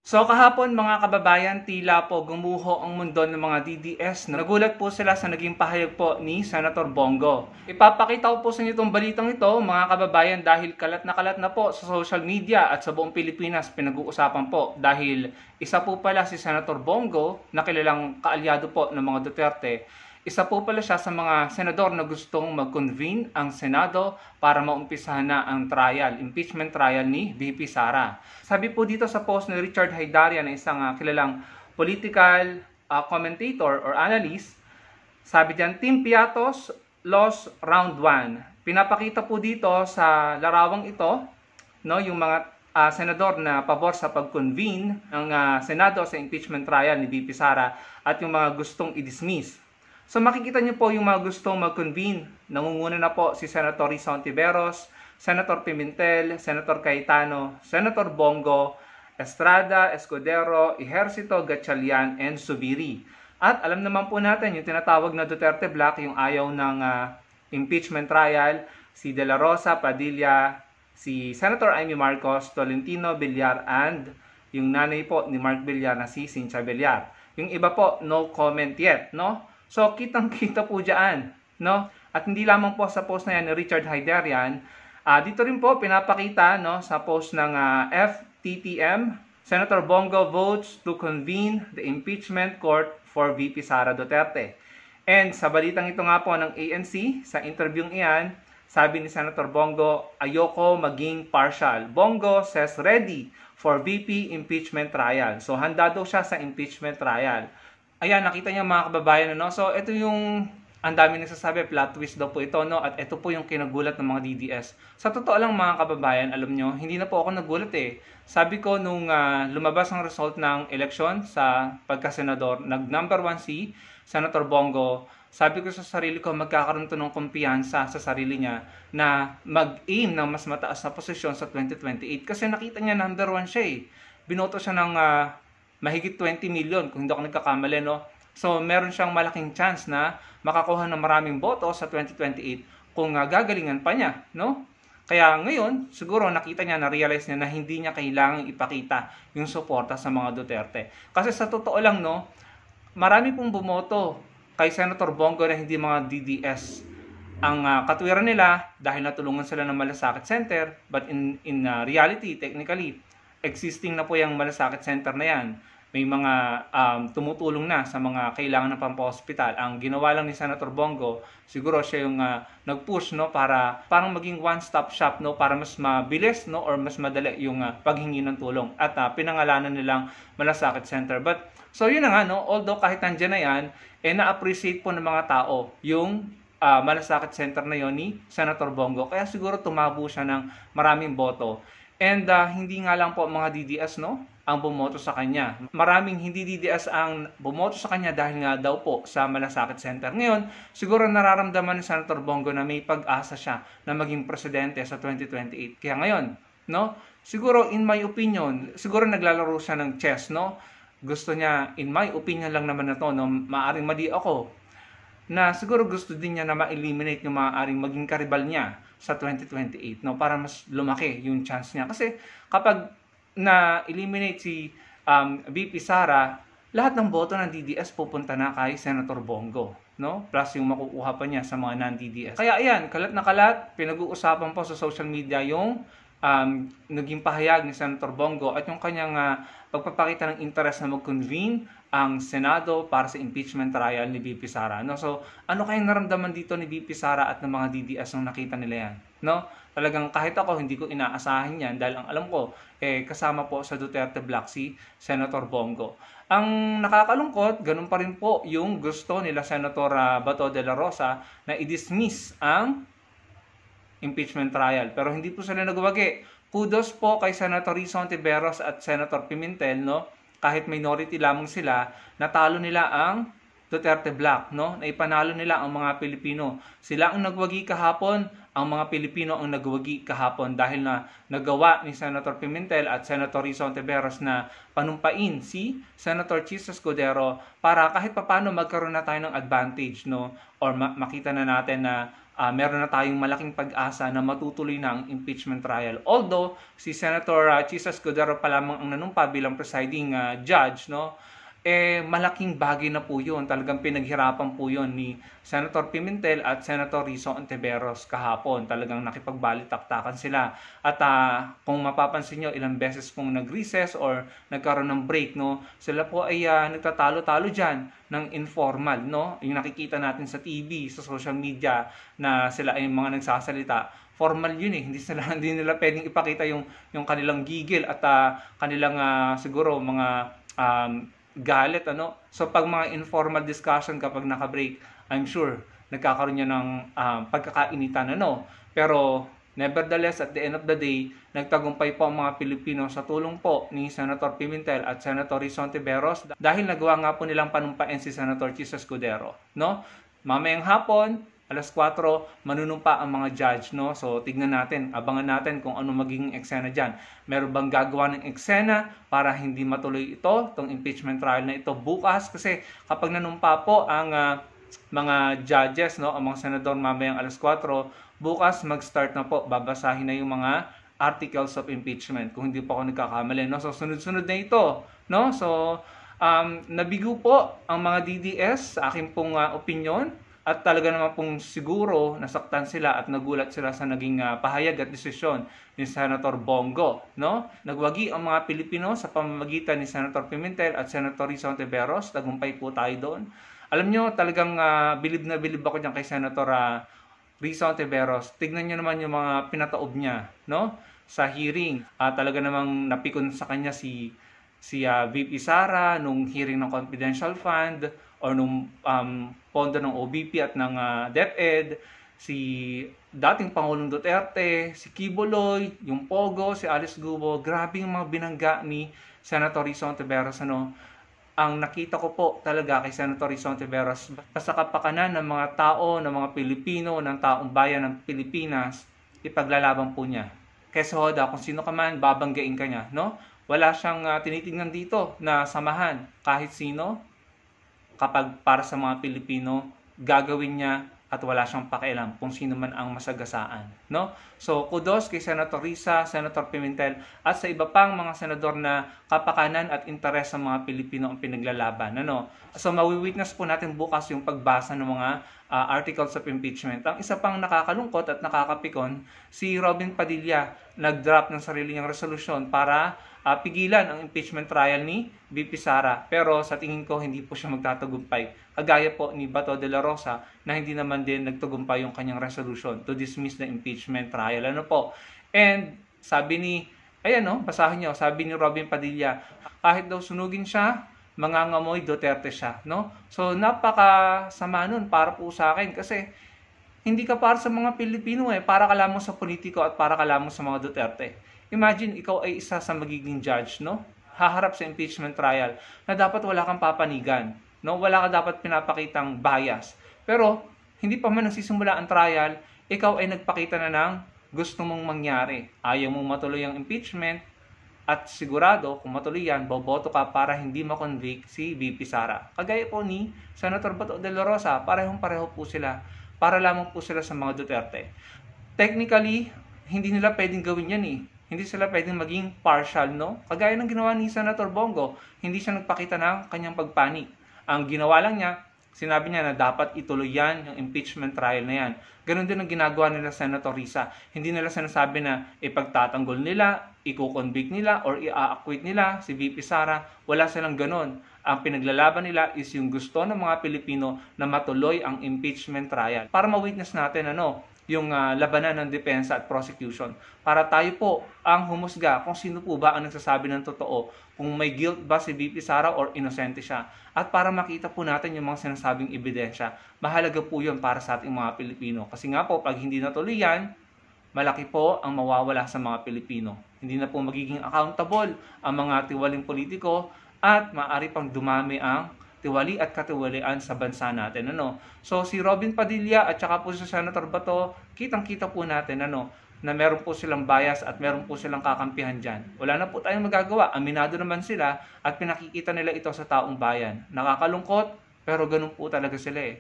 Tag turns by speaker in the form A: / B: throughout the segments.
A: So kahapon mga kababayan, tila po gumuho ang mundo ng mga DDS. Nagulat po sila sa naging pahayag po ni Senator Bongo. Ipapakita ko po sa inyo itong balitang ito mga kababayan dahil kalat na po sa social media at sa buong Pilipinas pinag-uusapan po. Dahil isa po pala si Senator Bongo na kilalang kaalyado po ng mga Duterte. Isa po pala siya sa mga senador na gustong mag-convene ang Senado para maumpisahan na ang trial, impeachment trial ni VP Sara. Sabi po dito sa post ni Richard Haydarian na isang kilalang political commentator or analyst, sabi diyan, Team Piatos lost round 1. Pinapakita po dito sa larawang ito, no, yung mga senador na pabor sa pag-convene ng Senado sa impeachment trial ni VP Sara at yung mga gustong i-dismiss. So makikita niyo po yung mga gustong mag-convene. Nangunguna na po si Senator Risa Hontiveros, Senator Pimentel, Senator Cayetano, Senator Bongo, Estrada, Escudero, Ejercito, Gatchalian, and Subiri. At alam naman po natin yung tinatawag na Duterte Black, yung ayaw ng impeachment trial, si De La Rosa, Padilla, si Senator Amy Marcos, Tolentino, Villar, and yung nanay po ni Mark Villar na si Cynthia Villar. Yung iba po, no comment yet, no? So, kitang-kita po dyan, no? At hindi lamang po sa post na yan ni Richard Haydarian, dito rin po pinapakita, no, sa post ng FTTM, Senator Bongo votes to convene the impeachment court for VP Sara Duterte. And sa balitang ito nga po ng ANC, sa interviewing iyan, sabi ni Senator Bongo, ayoko maging partial. Bongo says ready for VP impeachment trial. So, handa daw siya sa impeachment trial. Ayan, nakita niyo mga kababayan, no? So, ito yung ang dami nagsasabi, plot twist daw po ito, no? At ito po yung kinagulat ng mga DDS. Sa totoo lang mga kababayan, alam nyo, hindi na po ako nagulat eh. Sabi ko nung lumabas ang result ng eleksyon sa pagkasenador, nag number 1 si Senator Bongo, sabi ko sa sarili ko, magkakaroon to ng kumpiyansa sa sarili niya na mag-aim ng mas mataas na posisyon sa 2028. Kasi nakita niya number 1 siya eh. Binoto siya ng mahigit 20 million kung hindi ako nagkakamali, no? So, meron siyang malaking chance na makakuha ng maraming boto sa 2028 kung gagalingan pa niya, no? Kaya ngayon, siguro nakita niya, na-realize niya na hindi niya kailangang ipakita yung suporta sa mga Duterte. Kasi sa totoo lang, no, marami pong bumoto kay Senator Bongo na hindi mga DDS. Ang katwiran nila, dahil natulungan sila ng Malasakit Center, but in reality, technically, existing na po yung Malasakit Center na yan. May mga tumutulong na sa mga kailangan ng pampa-hospital. Ang ginawa lang ni Senator Bongo, siguro siya yung nag-push, no, para parang maging one-stop shop, no, para mas mabilis, no, or mas madali yung paghingi ng tulong. At pinangalanan nilang Malasakit Center. But so yun na nga, no, although kahit nandiyan na yan, na-appreciate po ng mga tao yung Malasakit Center na yon ni Senator Bongo. Kaya siguro tumabo siya ng maraming boto. And hindi nga lang po mga DDS, no, ang bumoto sa kanya. Maraming hindi DDS ang bumoto sa kanya dahil nga daw po sa Malasakit Center. Ngayon, siguro nararamdaman ni Senator Bongo na may pag-asa siya na maging presidente sa 2028. Kaya ngayon, no, siguro in my opinion, siguro naglalaro siya ng chess, no. Gusto niya, in my opinion lang naman na to, no, maaring mali ako, na siguro gusto din niya na ma-eliminate yung maaaring maging karibal niya sa 2028, no, para mas lumaki yung chance niya. Kasi kapag na-eliminate si VP Sara, lahat ng boto ng DDS pupunta na kay Senator Bongo, no? Plus yung makukuha pa niya sa mga non-DDS. Kaya ayan, kalat na kalat, pinag-uusapan po sa social media yung naging pahayag ni Senator Bongo at yung kanyang pagpapakita ng interest na mag-convene ang Senado para sa impeachment trial ni VP Sara, no? So, ano kayang naramdaman dito ni VP Sara at ng mga DDS nung nakita nila yan, no? Talagang kahit ako, hindi ko inaasahan yan dahil ang alam ko, kasama po sa Duterte Black si Senator Bongo. Ang nakakalungkot, ganun pa rin po yung gusto nila Senator Bato de la Rosa na i-dismiss ang impeachment trial. Pero hindi po sila nagwagi. Kudos po kay Senator Risa Hontiveros at Senator Pimentel, no? Kahit minority lamang sila, natalo nila ang Duterte Black, no? Naipanalo nila ang mga Pilipino. Sila ang nagwagi kahapon, ang mga Pilipino ang nagwagi kahapon dahil na nagawa ni Senator Pimentel at Senator Risa Hontiveros na panumpain si Senator Chis Escudero para kahit papano magkaroon na tayo ng advantage, no? Or makita na natin na meron na tayong malaking pag-asa na matutuloy na ang impeachment trial. Although, si Senator Chisa Escudero pa lamang ang nanumpa bilang presiding judge, no? Malaking bagay na po yun. Talagang pinaghirapan po yun ni Senator Pimentel at Senator Rizzo Ontiveros kahapon. Talagang nakipagbalitaktakan sila. At kung mapapansin nyo, ilang beses pong nag-recess or nagkaroon ng break, no? Sila po ay nagtatalo-talo dyan ng informal, no? Yung nakikita natin sa TV, sa social media, na sila ay mga nagsasalita. Formal yun eh. Hindi nila pwedeng ipakita yung kanilang gigil at kanilang siguro mga galit, ano. So pag mga informal discussion kapag naka-break, I'm sure nagkakaroon niya ng pagkakainitan, ano. Pero nevertheless, at the end of the day, nagtagumpay po ang mga Pilipino sa tulong po ni Senator Pimentel at Senator Rizzo Ontiveros dahil nagawa nga po nilang panumpain si Senator Chisa Escudero, no. Mamayang hapon, alas 4, manunumpa ang mga judge, no? So, tignan natin, abangan natin kung ano magiging eksena dyan. Meron bang gagawa ng eksena para hindi matuloy itong impeachment trial na ito bukas? Kasi kapag nanumpa po ang mga judges, no, ang mga senador mamayang alas 4, bukas mag-start na po, babasahin na yung mga articles of impeachment, kung hindi pa ako nagkakamali, no? So, sunod-sunod na ito, no? So, nabigo po ang mga DDS sa aking pong opinion. At talaga naman pong siguro nasaktan sila at nagulat sila sa naging pahayag at desisyon ni Senator Bongo, no? Nagwagi ang mga Pilipino sa pamamagitan ni Senator Pimentel at Senator Rizzo Ontiveros. Tagumpay po tayo doon. Alam nyo, talagang bilib na bilib ako dyan kay Senator Rizzo Ontiveros. Tignan nyo naman yung mga pinataob niya, no? Sa hearing, talaga namang napikon sa kanya si VP Sara nung hearing ng confidential fund or nung pondo ng OBP at ng DepEd, si dating Pangulong Duterte, si Kibuloy, yung Pogo, si Alice Gubo. Grabe yung mga binangga ni Senator Rizzo Ontiveros, ano. Ang nakita ko po talaga kay Senator Rizzo Ontiveros sa kapakanan ng mga tao, ng mga Pilipino, ng taong bayan ng Pilipinas, ipaglalaban po niya. Kesa hoda, kung sino ka man, babanggain ka niya, no? Wala siyang tinitingnan dito na samahan kahit sino. Kapag para sa mga Pilipino, gagawin niya at wala siyang pakialam kung sino man ang masagasaan, no? So, kudos kay Senator Risa, Senator Pimentel at sa iba pang mga senador na kapakanan at interes sa mga Pilipino ang pinaglalaban, ano? So, mawi-witness po natin bukas yung pagbasa ng mga articles of impeachment. Ang isa pang nakakalungkot at nakakapikon, si Robin Padilla nag-drop ng sarili niyang resolusyon para pigilan ang impeachment trial ni VP Sara. Pero sa tingin ko, hindi po siya magtatagumpay. Kagaya po ni Bato de la Rosa na hindi naman din nagtagumpay yung kanyang resolution to dismiss the impeachment trial. Ano po? And sabi ni, ayan no, basahin nyo, sabi ni Robin Padilla, kahit daw sunugin siya, mangangamoy Duterte siya. No? So napakasama nun para po sa akin kasi hindi ka para sa mga Pilipino para ka lamang sa politiko at para ka lamang sa mga Duterte. Imagine, ikaw ay isa sa magiging judge, no? Haharap sa impeachment trial na dapat wala kang papanigan, no? Wala ka dapat pinapakitang bias. Pero, hindi pa man nagsisimula ang trial, ikaw ay nagpakita na ng gusto mong mangyari. Ayaw mong matuloy ang impeachment at sigurado, kung matuloy yan, boboto ka para hindi makonvict si VP Sara. Kagaya po ni Senator Bato de la Rosa, parehong-pareho po sila. Para lamang po sila sa mga Duterte. Technically, hindi nila pwedeng gawin yan eh. Hindi sila pwedeng maging partial, no? Kagaya ng ginawa ni Senator Bongo, hindi siya nagpakita ng kanyang pagpani. Ang ginawa lang niya, sinabi niya na dapat ituloy yan, yung impeachment trial na yan. Ganon din ang ginagawa nila Senator Risa. Hindi nila sinasabi na ipagtatanggol nila, i-convict nila, or i-acquit nila si VP Sara. Wala silang ganon. Ang pinaglalaban nila is yung gusto ng mga Pilipino na matuloy ang impeachment trial. Para ma-witness natin yung labanan ng depensa at prosecution. Para tayo po ang humusga kung sino po ba ang nagsasabi ng totoo, kung may guilt ba si VP Sara or inosente siya. At para makita po natin yung mga sinasabing ebidensya, mahalaga po yun para sa ating mga Pilipino. Kasi nga po, pag hindi natuloy yan, malaki po ang mawawala sa mga Pilipino. Hindi na po magiging accountable ang mga tiwaling politiko at maaari pang dumami ang tiwali at katiwalian sa bansa natin. So si Robin Padilla at saka po si Senator Bato, kitang-kita po natin na meron po silang bias at meron po silang kakampihan dyan. Wala na po tayong magagawa. Aminado naman sila at pinakikita nila ito sa taong bayan. Nakakalungkot, pero ganun po talaga sila eh.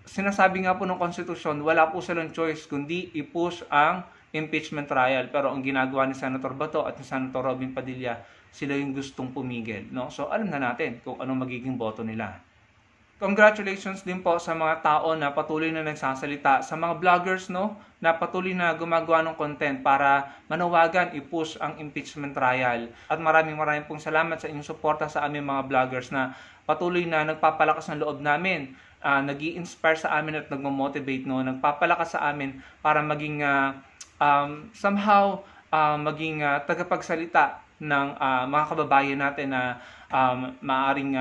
A: sinasabi nga po ng konstitusyon, wala po silang choice kundi i-push ang impeachment trial. Pero ang ginagawa ni Senator Bato at ni Senator Robin Padilla, sila yung gustong pumigil, no? So alam na natin kung ano magiging boto nila. Congratulations din po sa mga tao na patuloy na nagsasalita, sa mga vloggers, no, na patuloy na gumagawa ng content para manawagan i-push ang impeachment trial. At maraming pong salamat sa inyong suporta sa aming mga vloggers na patuloy na nagpapalakas ng loob namin, nag-i-inspire sa amin at nagmo-motivate, no, nagpapalakas sa amin para maging somehow maging tagapagsalita ng mga kababayan natin na maaring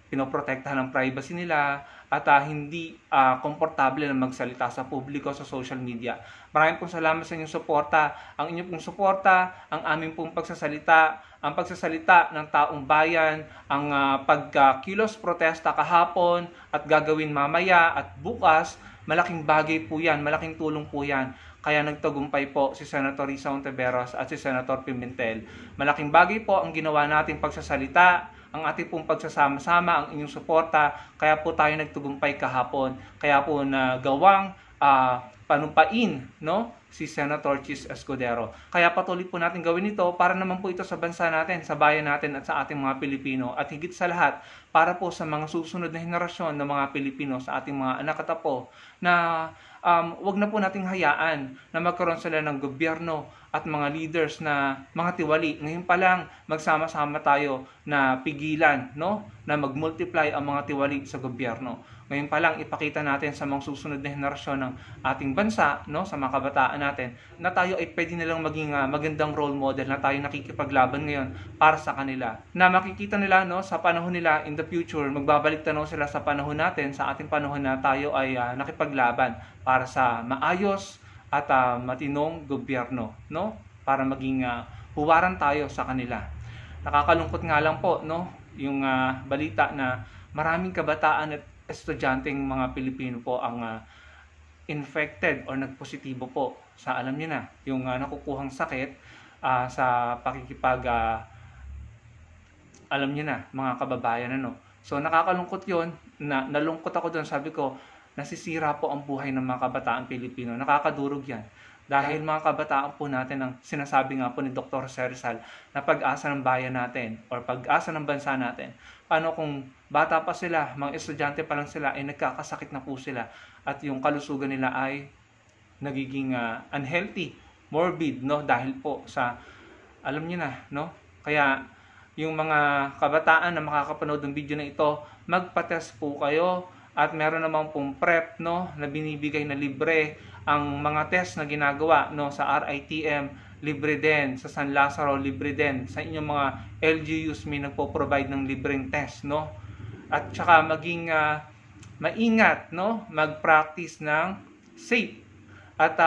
A: pinoprotektahan ang privacy nila at hindi komportable na magsalita sa publiko sa social media. Maraming pong salamat sa inyong suporta. Ang inyong pong suporta, ang aming pong pagsasalita, ang pagsasalita ng taong bayan, ang pagkilos protesta kahapon at gagawin mamaya at bukas, malaking bagay po yan, malaking tulong po yan. Kaya nagtagumpay po si Senator Risa Hontiveros at si Senator Pimentel. Malaking bagay po ang ginawa nating pagsasalita, ang ating pong pagsasama-sama, ang inyong suporta, kaya po tayo nagtagumpay kahapon. Kaya po nagawang panumpain, no, si Senator Chis Escudero. Kaya patuloy po natin gawin ito para naman po ito sa bansa natin, sa bayan natin at sa ating mga Pilipino. At higit sa lahat, para po sa mga susunod na henerasyon ng mga Pilipino, sa ating mga anak at apo, na wag na po nating hayaan na magkaroon sila ng gobyerno at mga leaders na mga tiwali. Ngayon pa lang, magsama-sama tayo na pigilan, no, na mag-multiply ang mga tiwali sa gobyerno. Ngayon pa lang, ipakita natin sa mga susunod na henerasyon ng ating bansa, no, sa mga kabataan natin, na tayo ay pwede nilang maging magandang role model, na tayo nakikipaglaban ngayon para sa kanila. Na makikita nila, no, sa panahon nila in the future, magbabalik tanaw sila sa panahon natin, sa ating panahon na tayo ay nakipaglaban para sa maayos at matinong gobyerno, no, para maging huwaran tayo sa kanila. Nakakalungkot nga lang po, no, yung balita na maraming kabataan at estudyanteng mga Pilipino po ang infected or nagpositibo po sa, alam niyo na, yung nakukuhang sakit sa pakikipag alam niyo na, mga kababayan, ano. So nakakalungkot 'yon, na nalungkot ako doon, sabi ko, nasisira po ang buhay ng mga kabataan Pilipino. Nakakadurog 'yan. Dahil mga kabataan po natin, ang sinasabi nga po ni Dr. Rizal, na pag-asa ng bayan natin or pag-asa ng bansa natin. Paano kung bata pa sila, mga estudyante pa lang sila, ay nagkakasakit na po sila at yung kalusugan nila ay nagiging unhealthy, morbid, no, dahil po sa, alam niyo na, no. Kaya yung mga kabataan na makakapanood ng video na ito, magpa-test po kayo. At meron namang pong PrEP, no, na binibigay na libre. Ang mga test na ginagawa, no, sa RITM, libre din. Sa San Lazaro, libre din. Sa inyong mga LGUs, may nagpo-provide ng libreng test, no. At saka maging maingat, no, mag-practice ng safe at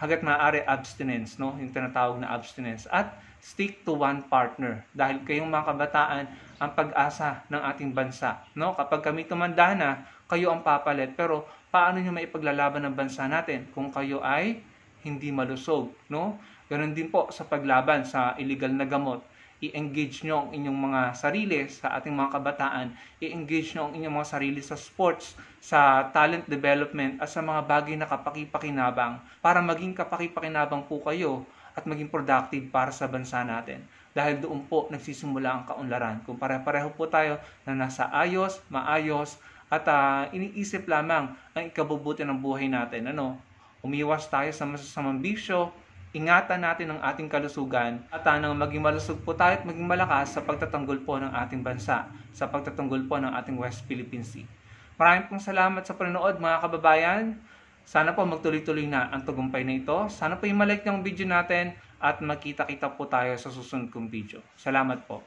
A: hangga't maaari abstinence, no, yung tinatawag na abstinence. At stick to one partner, dahil kayong mga kabataan ang pag-asa ng ating bansa, no? Kapag kami tumanda na, kayo ang papalit, pero paano nyo maipaglalaban ng bansa natin kung kayo ay hindi malusog, no? Ganon din po sa paglaban sa illegal na gamot. I-engage nyo ang inyong mga sarili sa ating mga kabataan, i-engage nyo ang inyong mga sarili sa sports, sa talent development at sa mga bagay na kapaki-pakinabang, para maging kapaki-pakinabang po kayo at maging productive para sa bansa natin. Dahil doon po nagsisimula ang kaunlaran. Kung pare-pareho po tayo na nasa ayos, maayos, at iniisip lamang ang ikabubuti ng buhay natin. Ano? Umiwas tayo sa masasamang bisyo, ingatan natin ang ating kalusugan, at nang maging malusog po tayo at maging malakas sa pagtatanggol po ng ating bansa, sa pagtatanggol po ng ating West Philippine Sea. Maraming pong salamat sa panonood, mga kababayan. Sana po magtuloy-tuloy na ang tagumpay na ito. Sana po i-like ng video natin at magkita-kita po tayo sa susunod kong video. Salamat po.